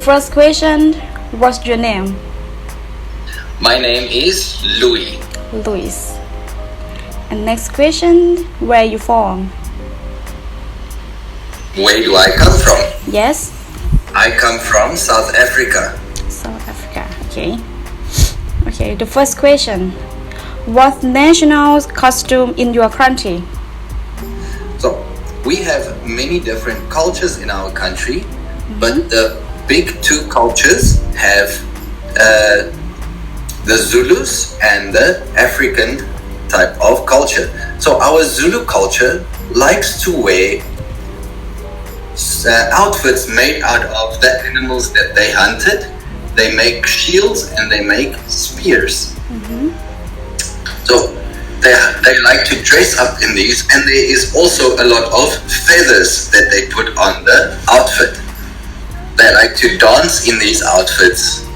First question, what's your name? My name is Louis. Luis. And next question, where are you from? Where do I come from? Yes? I come from South Africa. South Africa, okay. Okay, the first question. What national costume in your country? So, we have many different cultures in our country, but the big two cultures have the Zulus and the African type of culture. So, our Zulu culture likes to wear outfits made out of the animals that they hunted. They make shields and they make spears. So they like to dress up in these, and there is also a lot of feathers that they put on the outfit. They like to dance in these outfits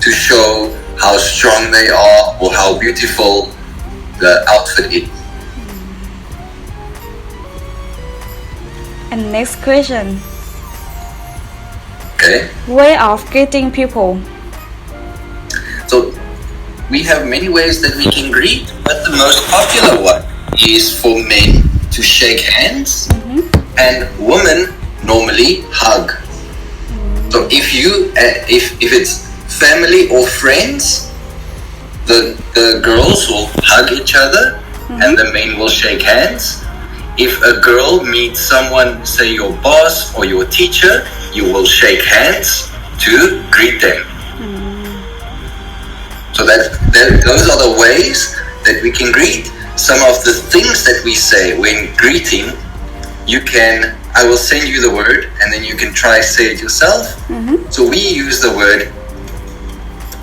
to show how strong they are or how beautiful the outfit is. And next question. Okay, Way of greeting people. so we have many ways that we can greet, but the most popular one is for men to shake hands, and women normally hug. So if if it's family or friends, the girls will hug each other and the men will shake hands. If a girl meets someone, say your boss or your teacher, you will shake hands to greet them. So those are the ways that we can greet. Some of the things that we say when greeting, I will send you the word and then you can try say it yourself. So we use the word,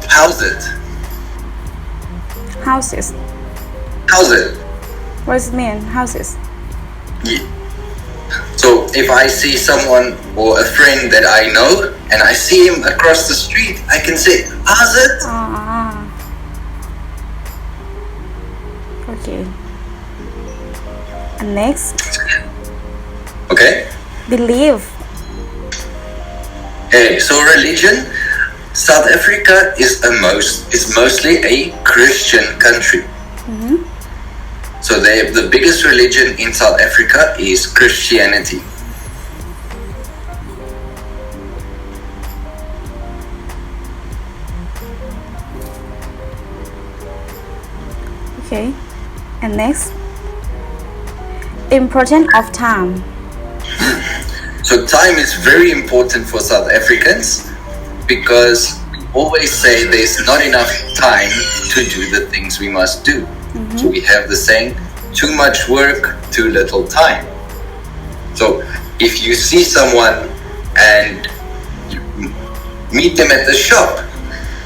how's it? Houses. How's it? What does it mean? Houses. Yeah. So if I see someone or a friend that I know and I see him across the street, I can say, how's it? Ah. Okay. And next, Okay. believe. Okay, so religion, South Africa is mostly a Christian country. So the biggest religion in South Africa is Christianity. Okay. And next, importance of time. So time is very important for South Africans because we always say there's not enough time to do the things we must do. So we have the saying, too much work, too little time. So if you see someone and you meet them at the shop,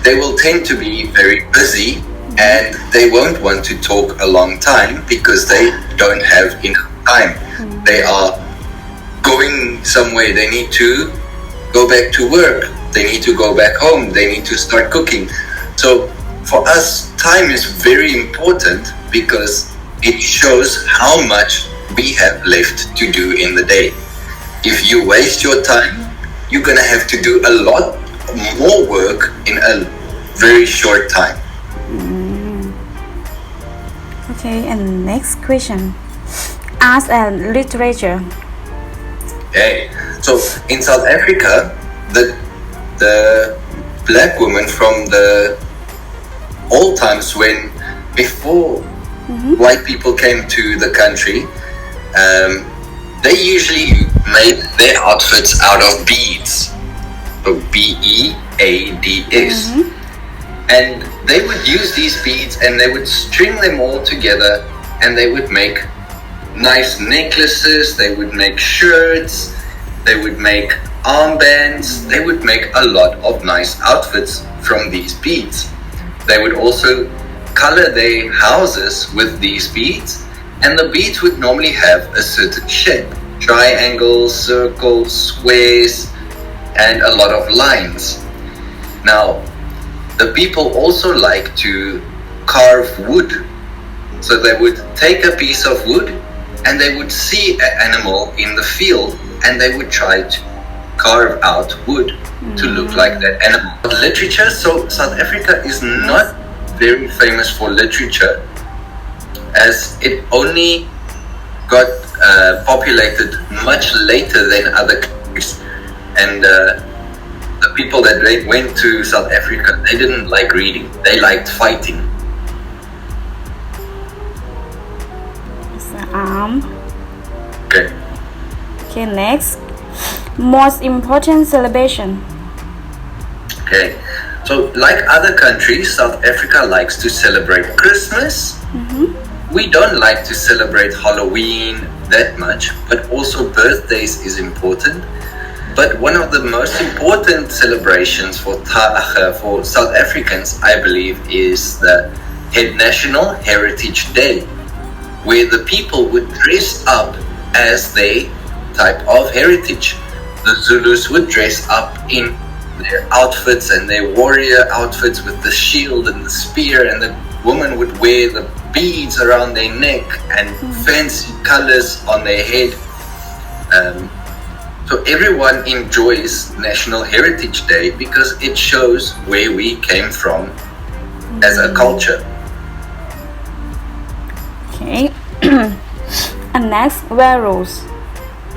they will tend to be very busy and they won't want to talk a long time because they don't have enough time. They are going somewhere, they need to go back to work, they need to go back home, they need to start cooking. So for us, time is very important because it shows how much we have left to do in the day. If you waste your time, you're gonna have to do a lot more work in a very short time. Okay, and next question. Arts and literature. Okay, so in South Africa, the black women from the old times when before white people came to the country, they usually made their outfits out of beads. So beads. And they would use these beads and they would string them all together and they would make nice necklaces, they would make shirts, they would make armbands, they would make a lot of nice outfits from these beads. They would also color their houses with these beads, and the beads would normally have a certain shape: triangles, circles, squares, and a lot of lines. Now, the people also like to carve wood. So they would take a piece of wood and they would see an animal in the field and they would try to carve out wood to look like that. And about literature, so South Africa is not very famous for literature, as it only got populated much later than other countries. And the people that went to South Africa, they didn't like reading, they liked fighting. It's the arm. Okay. Okay, next. Most important celebration. Okay, so like other countries, South Africa likes to celebrate Christmas. We don't like to celebrate Halloween that much, but also birthdays is important. But one of the most important celebrations for South Africans, I believe, is the National Heritage Day, where the people would dress up as their type of heritage. The Zulus would dress up in their outfits and their warrior outfits with the shield and the spear, and the woman would wear the beads around their neck and fancy colors on their head. So everyone enjoys National Heritage Day because it shows where we came from as a culture. Okay. And next, values.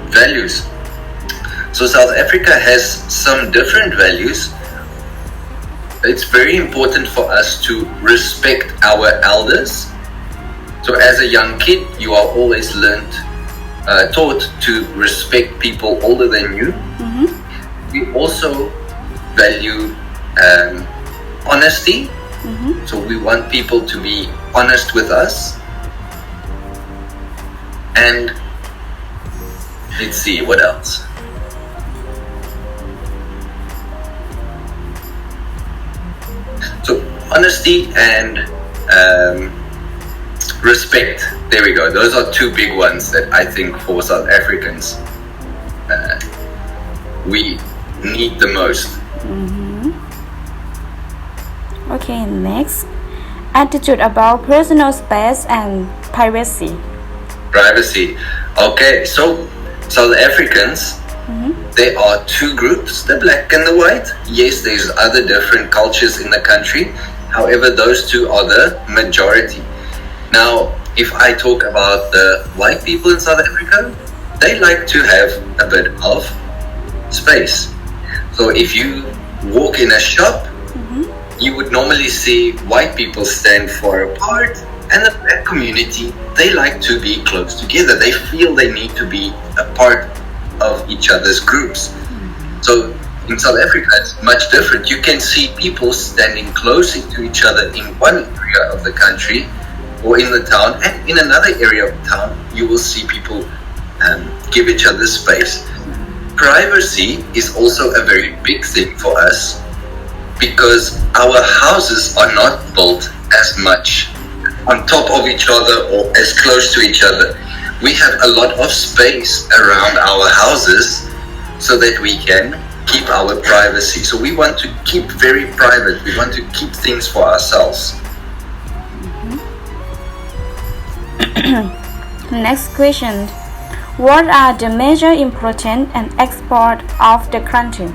Values. So South Africa has some different values. It's very important for us to respect our elders. So as a young kid, you are always taught to respect people older than you. We also value honesty. So we want people to be honest with us. And let's see, what else? So honesty and respect. There we go. Those are two big ones that I think for South Africans we need the most. Okay, next. Attitude about personal space and privacy. Privacy. Okay, so South Africans, there are two groups, the black and the white. Yes, there's other different cultures in the country. However, those two are the majority. Now, if I talk about the white people in South Africa, they like to have a bit of space. So if you walk in a shop, you would normally see white people stand far apart, and the black community, they like to be close together. They feel they need to be a part of each other's groups. So in South Africa, it's much different. You can see people standing closer to each other in one area of the country or in the town, and in another area of town, you will see people give each other space. Privacy is also a very big thing for us because our houses are not built as much on top of each other or as close to each other. We have a lot of space around our houses so that we can keep our privacy. So we want to keep very private. We want to keep things for ourselves. Next question. What are the major import and export of the country?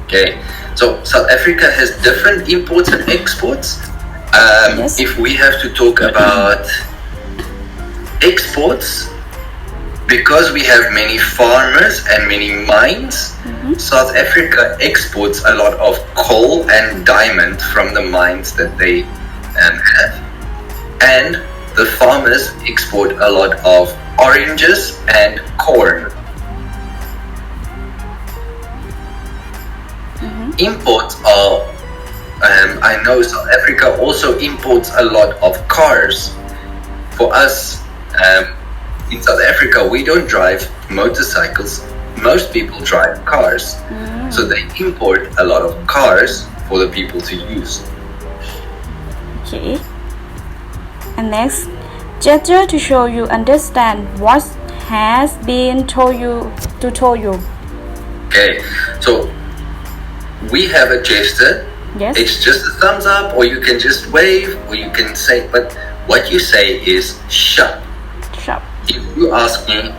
Okay, so South Africa has different imports and exports. Yes. If we have to talk about exports, because we have many farmers and many mines, South Africa exports a lot of coal and diamond from the mines that they have. And the farmers export a lot of oranges and corn. Imports are, I know South Africa also imports a lot of cars. For us, in South Africa, we don't drive motorcycles. Most people drive cars. So they import a lot of cars for the people to use. Okay. And next, gesture to show you understand what has been told you. Okay, so we have a gesture. Yes. It's just a thumbs up, or you can just wave, or you can say, but what you say is shop. Shop. If you ask me,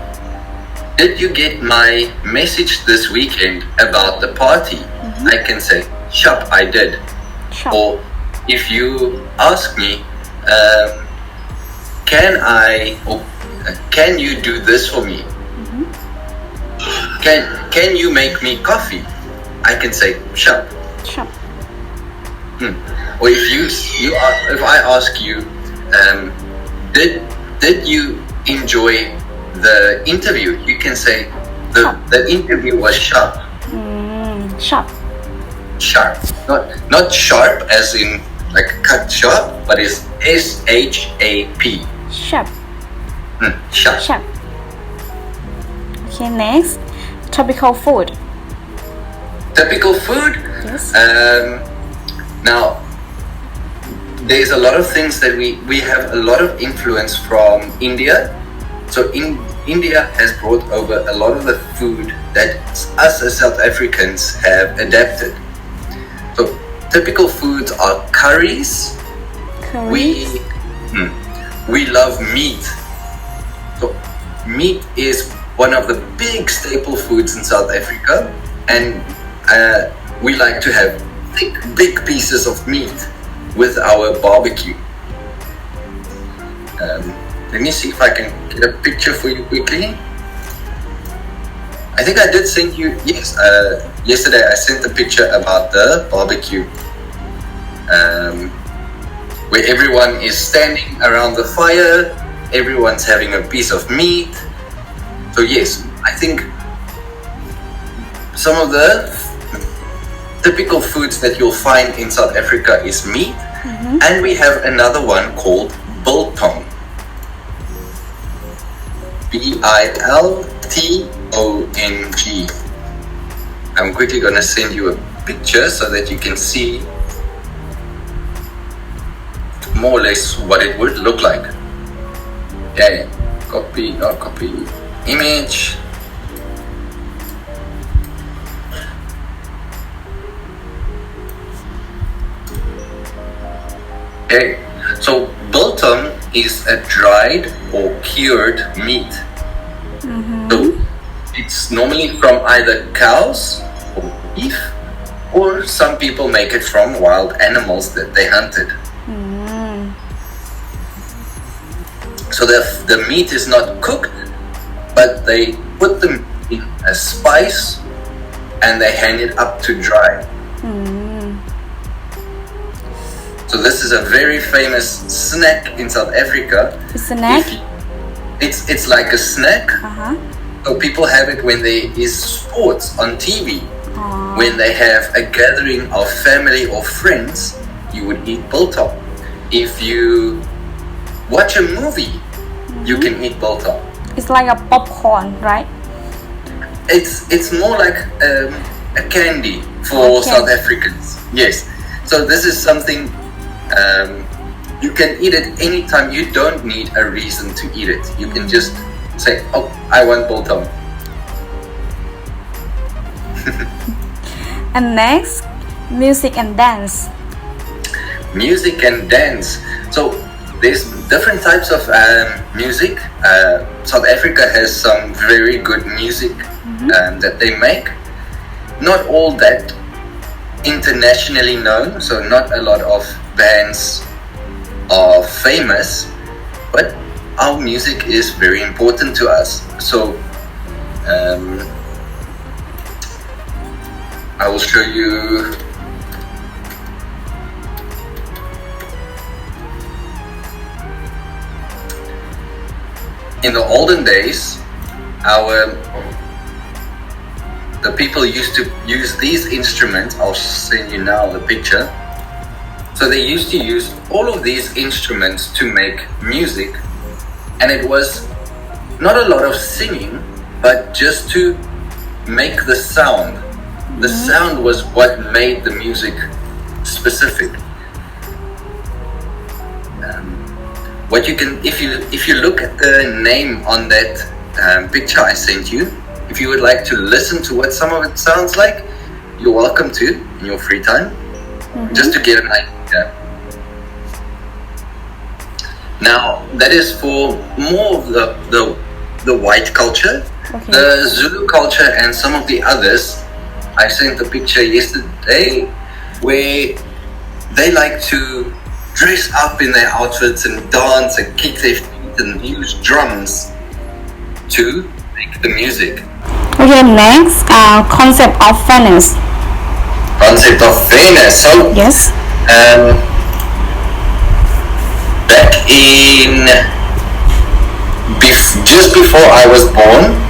did you get my message this weekend about the party? I can say, Shop, I did. Shop. Or if you ask me, can you do this for me? Can you make me coffee? I can say, Shop. Shop. Or if I ask you, did you enjoy the interview? You can say the interview was sharp. Sharp. Sharp, not sharp as in like cut sharp, but it's SHAP. Sharp. Sharp. Sharp. Okay, next. Tropical food. Typical food. Yes. Now, there's a lot of things that we have a lot of influence from India. So India has brought over a lot of the food that us as South Africans have adapted. So typical foods are curries. Curries. We love meat. So meat is one of the big staple foods in South Africa, and we like to have thick, big pieces of meat with our barbecue. Let me see if I can get a picture for you quickly. I think I did send you, yes, yesterday I sent a picture about the barbecue, where everyone is standing around the fire, everyone's having a piece of meat. So yes, I think some of the typical foods that you'll find in South Africa is meat, and we have another one called biltong. Biltong. I'm quickly going to send you a picture so that you can see more or less what it would look like. Yeah, copy, image. Okay, so biltong is a dried or cured meat. So it's normally from either cows or beef, or some people make it from wild animals that they hunted. So the meat is not cooked, but they put them in a spice and they hang it up to dry. So this is a very famous snack in South Africa. A snack? It's like a snack. So people have it when there is sports on TV. When they have a gathering of family or friends, you would eat biltong. If you watch a movie, you can eat biltong. It's like a popcorn, right? It's more like a candy for South Africans. Yes. So this is something you can eat it anytime. You don't need a reason to eat it. You can just say, "Oh, I want biltong." And next, music and dance. Music and dance. So there's different types of music. South Africa has some very good music that they make. Not all that internationally known, so not a lot of bands are famous, but our music is very important to us. So I will show you. In the olden days, the people used to use these instruments. I'll send you now the picture. So they used to use all of these instruments to make music, and it was not a lot of singing, but just to make the sound. The sound was what made the music specific. What you can, if you look at the name on that picture I sent you, if you would like to listen to what some of it sounds like, you're welcome to in your free time, just to get an idea. Now that is for more of the white culture. Okay. The Zulu culture and some of the others, I sent a picture yesterday where they like to dress up in their outfits and dance and kick their feet and use drums to make the music. Okay, next, concept of fairness. Concept of fairness. So, Yes. back in just before I was born,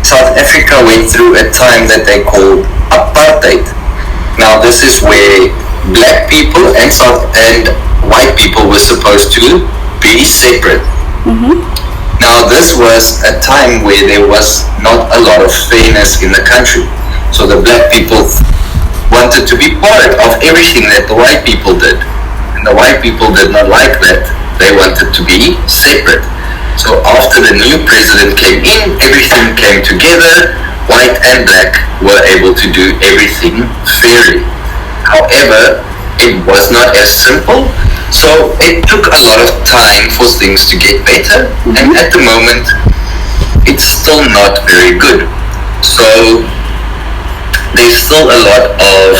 South Africa went through a time that they called apartheid. Now, this is where black people and white people were supposed to be separate. Now, this was a time where there was not a lot of fairness in the country. So the black people wanted to be part of everything that the white people did. And the white people did not like that. They wanted to be separate. So after the new president came in, everything came together. White and black were able to do everything fairly. However, it was not as simple. So it took a lot of time for things to get better. And at the moment, it's still not very good. So there's still a lot of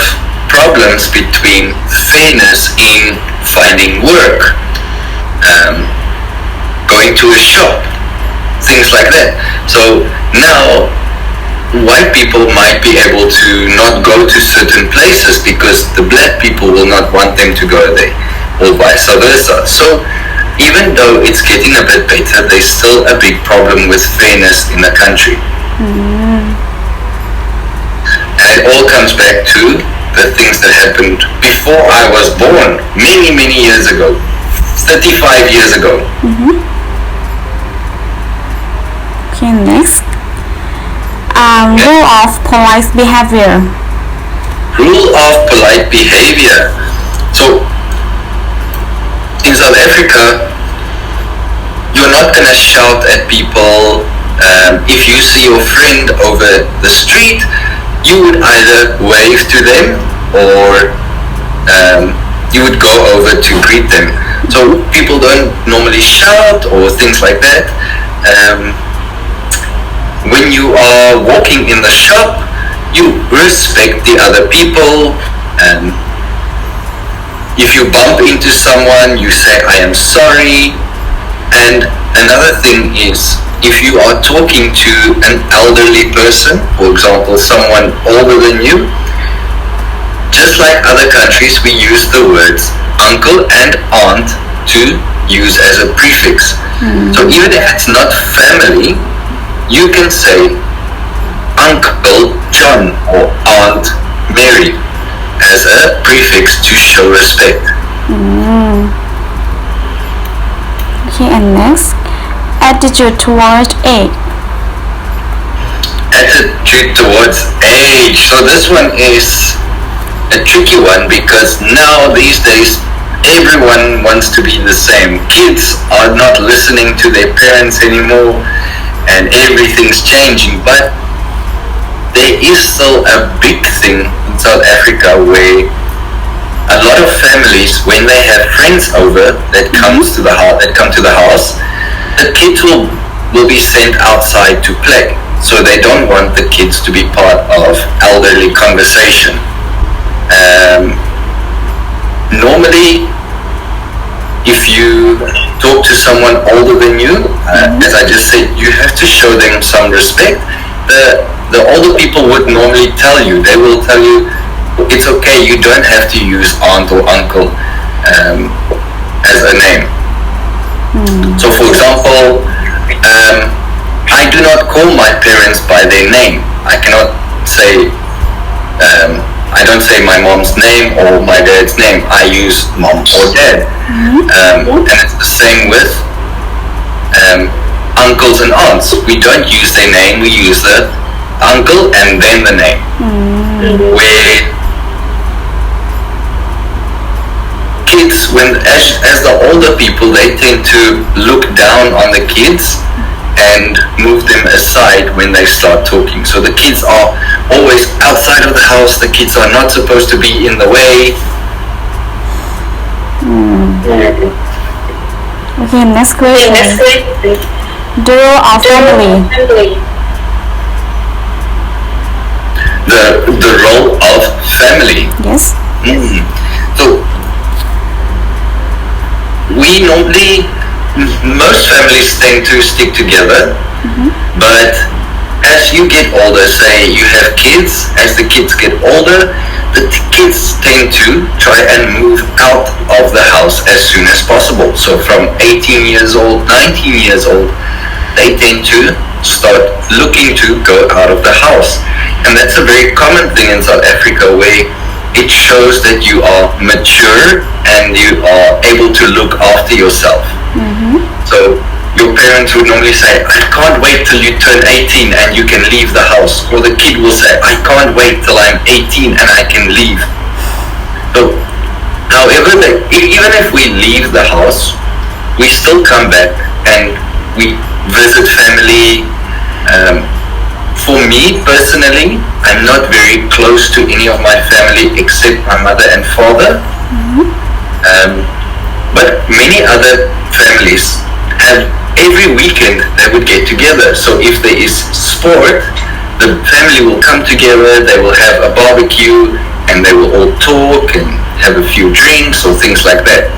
problems between fairness in finding work, going to a shop, things like that. So now white people might be able to not go to certain places because the black people will not want them to go there, or vice versa. So even though it's getting a bit better, there's still a big problem with fairness in the country. And it all comes back to the things that happened before I was born, many, many years ago, 35 years ago. Okay, next. Rule of polite behavior. Rule of polite behavior. So, in South Africa, you're not going to shout at people. If you see your friend over the street, you would either wave to them or you would go over to greet them. So people don't normally shout or things like that. When you are walking in the shop, you respect the other people. If you bump into someone, you say, I am sorry. And another thing is, if you are talking to an elderly person, for example, someone older than you, just like other countries, we use the words uncle and aunt to use as a prefix. So even if it's not family, you can say Uncle John or Aunt Mary as a prefix to show respect. Okay, and next, attitude towards age. Attitude towards age. So this one is a tricky one because now these days everyone wants to be the same. Kids are not listening to their parents anymore and everything's changing, but there is still a big thing in South Africa where a lot of families, when they have friends over that come to the house, the kids will be sent outside to play. So they don't want the kids to be part of elderly conversation. Normally, if you talk to someone older than you, as I just said, you have to show them some respect. The older people would normally tell you, they will tell you, it's okay, you don't have to use aunt or uncle as a name. So for example, I do not call my parents by their name. I cannot say, I don't say my mom's name or my dad's name. I use mom or dad. And it's the same with uncles and aunts. We don't use their name, we use the uncle and then the name. Where kids, as the older people, they tend to look down on the kids and move them aside when they start talking. So the kids are always outside of the house, the kids are not supposed to be in the way. Okay, next question. The role of family. The role of family. Yes. So we normally, most families tend to stick together, but as you get older, say you have kids, as the kids get older, the kids tend to try and move out of the house as soon as possible. So from 18 years old, 19 years old, they tend to start looking to go out of the house. And that's a very common thing in South Africa, where it shows that you are mature and you are able to look after yourself. So your parents would normally say, I can't wait till you turn 18 and you can leave the house. Or the kid will say, I can't wait till I'm 18 and I can leave. So, however, even if we leave the house, we still come back and we visit family. For me personally, I'm not very close to any of my family except my mother and father. But many other families have, every weekend they would get together. So if there is sport, the family will come together, they will have a barbecue, and they will all talk and have a few drinks or things like that.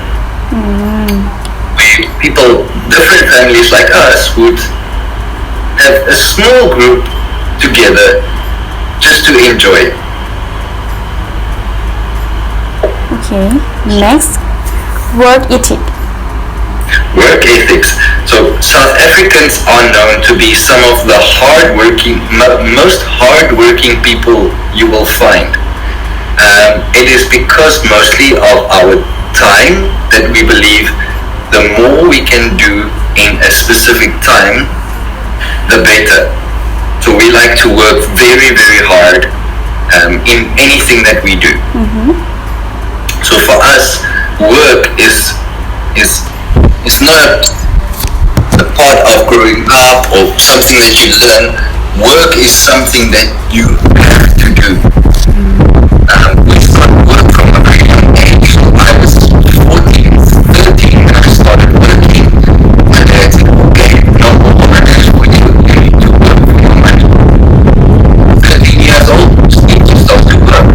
People, different families like us, would have a small group together just to enjoy. Okay. Next, work ethic. Work ethics. So South Africans are known to be some of the most hardworking people you will find. It is because mostly of our time that we believe the more we can do in a specific time, the better. So we like to work very, very hard in anything that we do. So for us, work is not a part of growing up or something that you learn. Work is something that you have to do. We started work from a very young age. So I was 14, 13 when I started working. My dad said, okay, no more holidays for you. You need to work for your money. 13 years old, just need to start to work.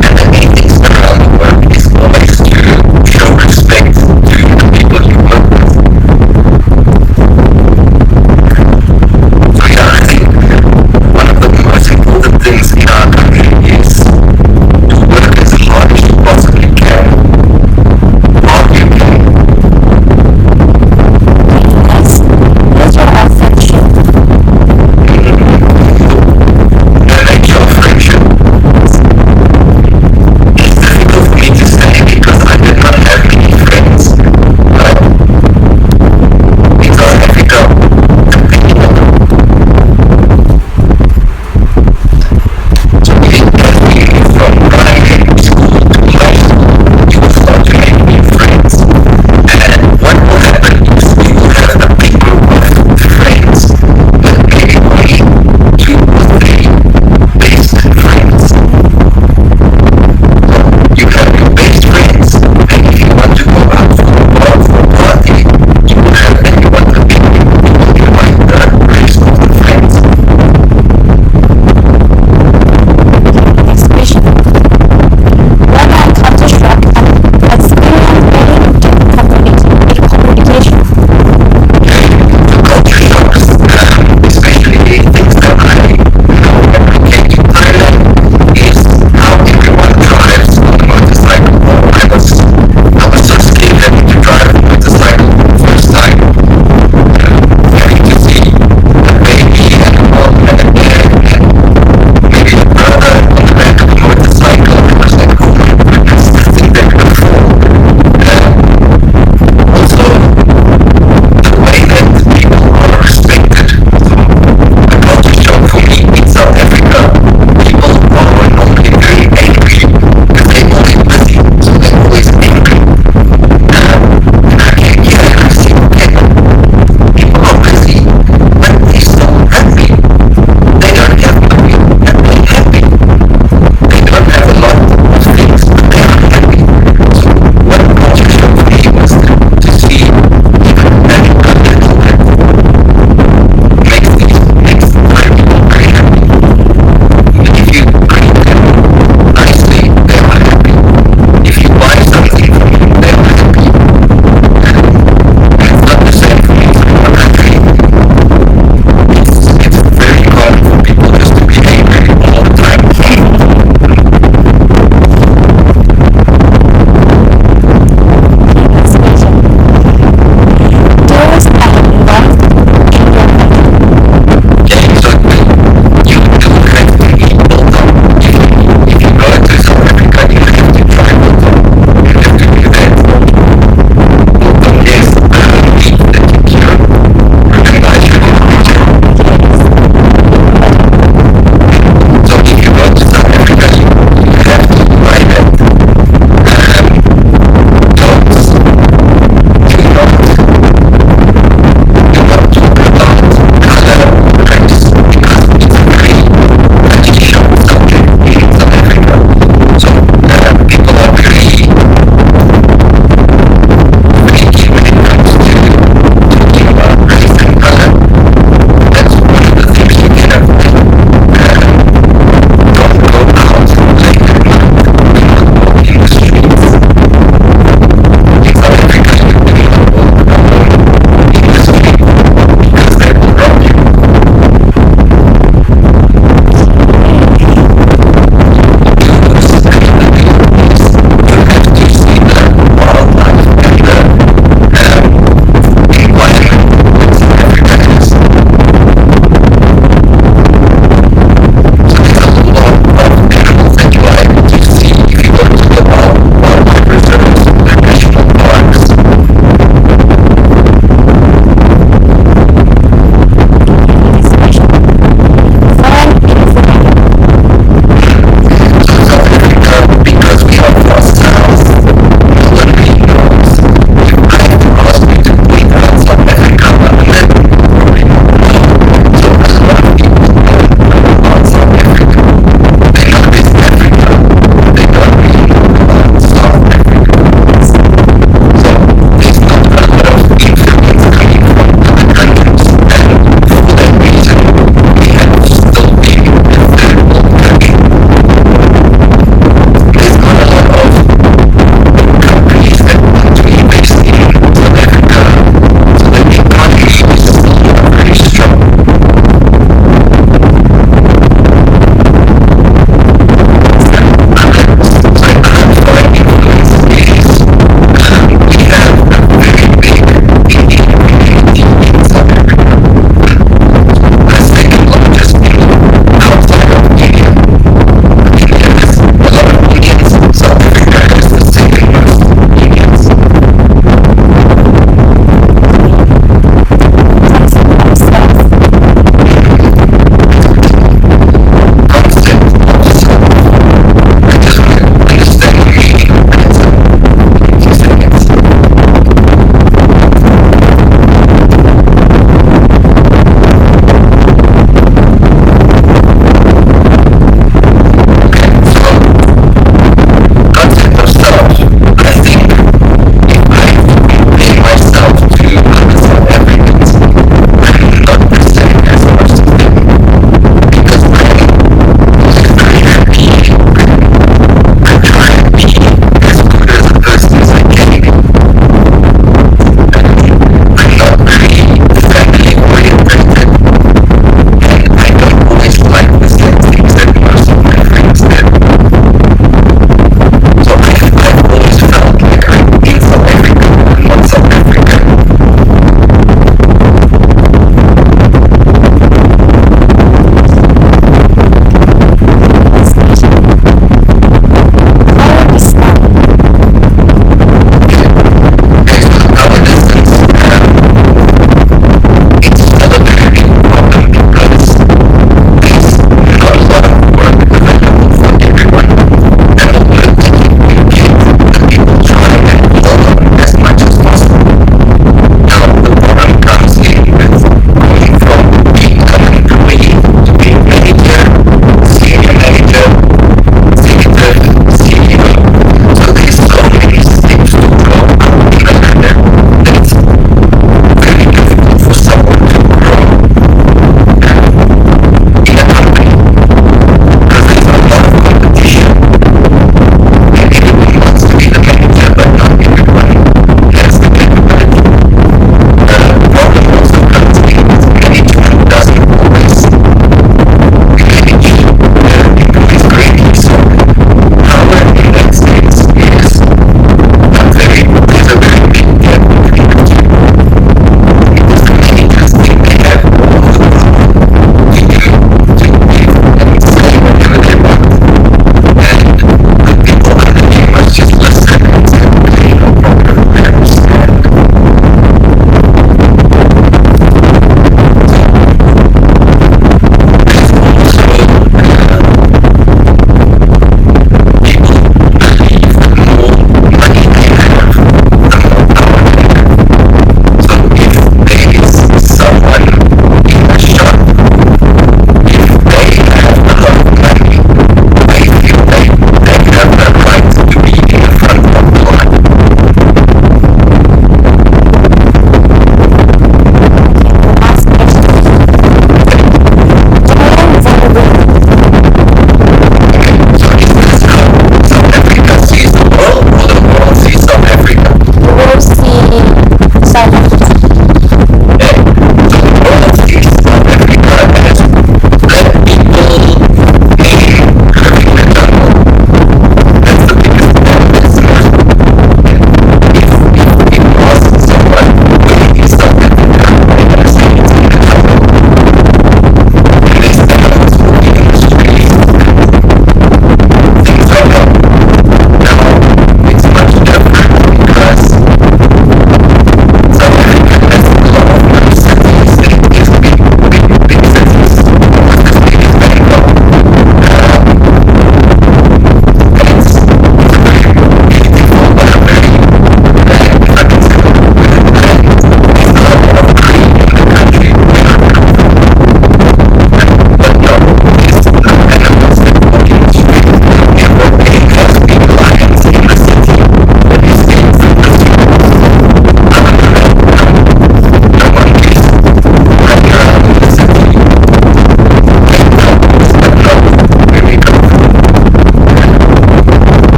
And the ethics around work is always to show respect to the people you work with. So yeah, I think one of the most important things in our country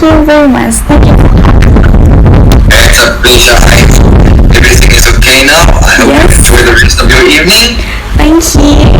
you very much. Thank you. It's a pleasure. I hope everything is okay now. I hope Yes. you enjoy the rest of your evening. Thank you.